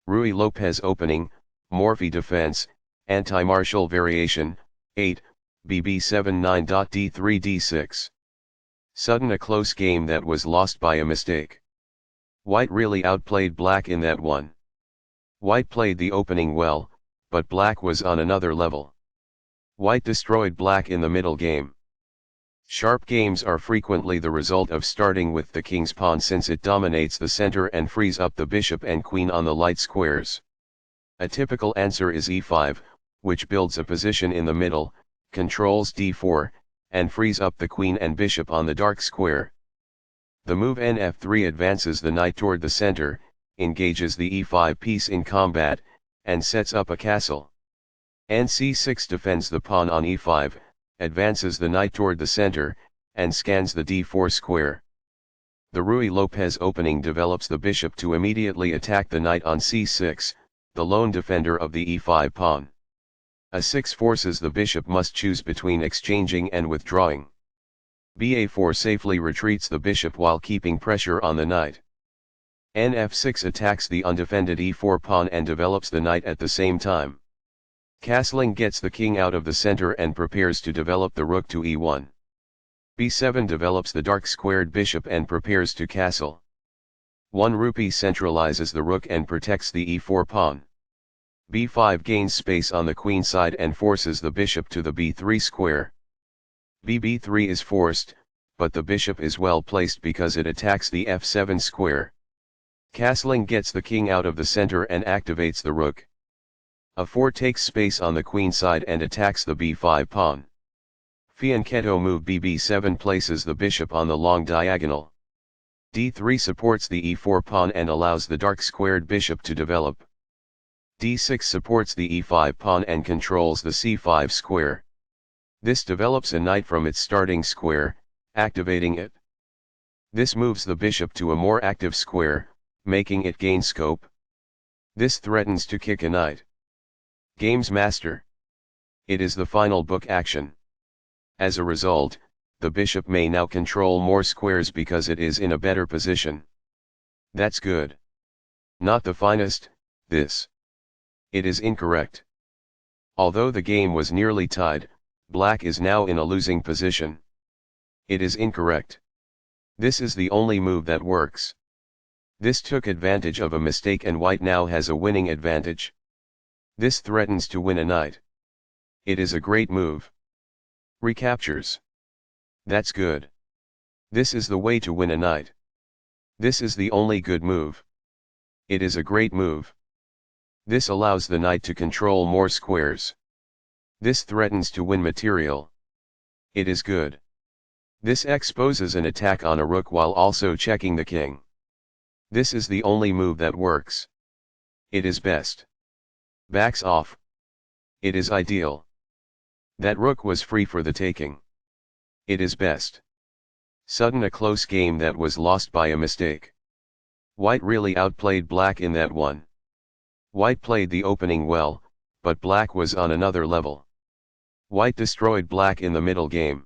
Ruy Lopez opening, Morphy defense, Anti-Máhall variation, 8, BB7 9.D3 D6. Sudden a close game that was lost by a mistake. White really outplayed black in that one. White played the opening well, but black was on another level. White destroyed black in the middle game. Sharp games are frequently the result of starting with the king's pawn since it dominates the center and frees up the bishop and queen on the light squares. A typical answer is e5, which builds a position in the middle, controls d4, and frees up the queen and bishop on the dark square. The move nf3 advances the knight toward the center, engages the e5 piece in combat, and sets up a castle. nc6 defends the pawn on e5, advances the knight toward the center, and scans the d4 square. The Ruy Lopez opening develops the bishop to immediately attack the knight on c6, the lone defender of the e5 pawn. a6 forces the bishop must choose between exchanging and withdrawing. ba4 safely retreats the bishop while keeping pressure on the knight. nf6 attacks the undefended e4 pawn and develops the knight at the same time. Castling gets the king out of the center and prepares to develop the rook to e1. b7 develops the dark squared bishop and prepares to castle. 1 rupee centralizes the rook and protects the e4 pawn. b5 gains space on the queen side and forces the bishop to the b3 square. bb3 is forced, but the bishop is well placed because it attacks the f7 square. Castling gets the king out of the center and activates the rook. a4 takes space on the queen side and attacks the b5 pawn. Fianchetto move bb7 places the bishop on the long diagonal. d3 supports the e4 pawn and allows the dark squared bishop to develop. d6 supports the e5 pawn and controls the c5 square. This develops a knight from its starting square, activating it. This moves the bishop to a more active square, making it gain scope. This threatens to kick a knight. Game's master. It is the final book action. As a result, the bishop may now control more squares because it is in a better position. That's good. Not the finest, this. It is incorrect. Although the game was nearly tied, black is now in a losing position. It is incorrect. This is the only move that works. This took advantage of a mistake and white now has a winning advantage. This threatens to win a knight. It is a great move. Recaptures. That's good. This is the way to win a knight. This is the only good move. It is a great move. This allows the knight to control more squares. This threatens to win material. It is good. This exposes an attack on a rook while also checking the king. This is the only move that works. It is best. Backs off. It is ideal. That rook was free for the taking. It is best. Sudden a close game that was lost by a mistake. White really outplayed black in that one. White played the opening well, but black was on another level. White destroyed black in the middle game.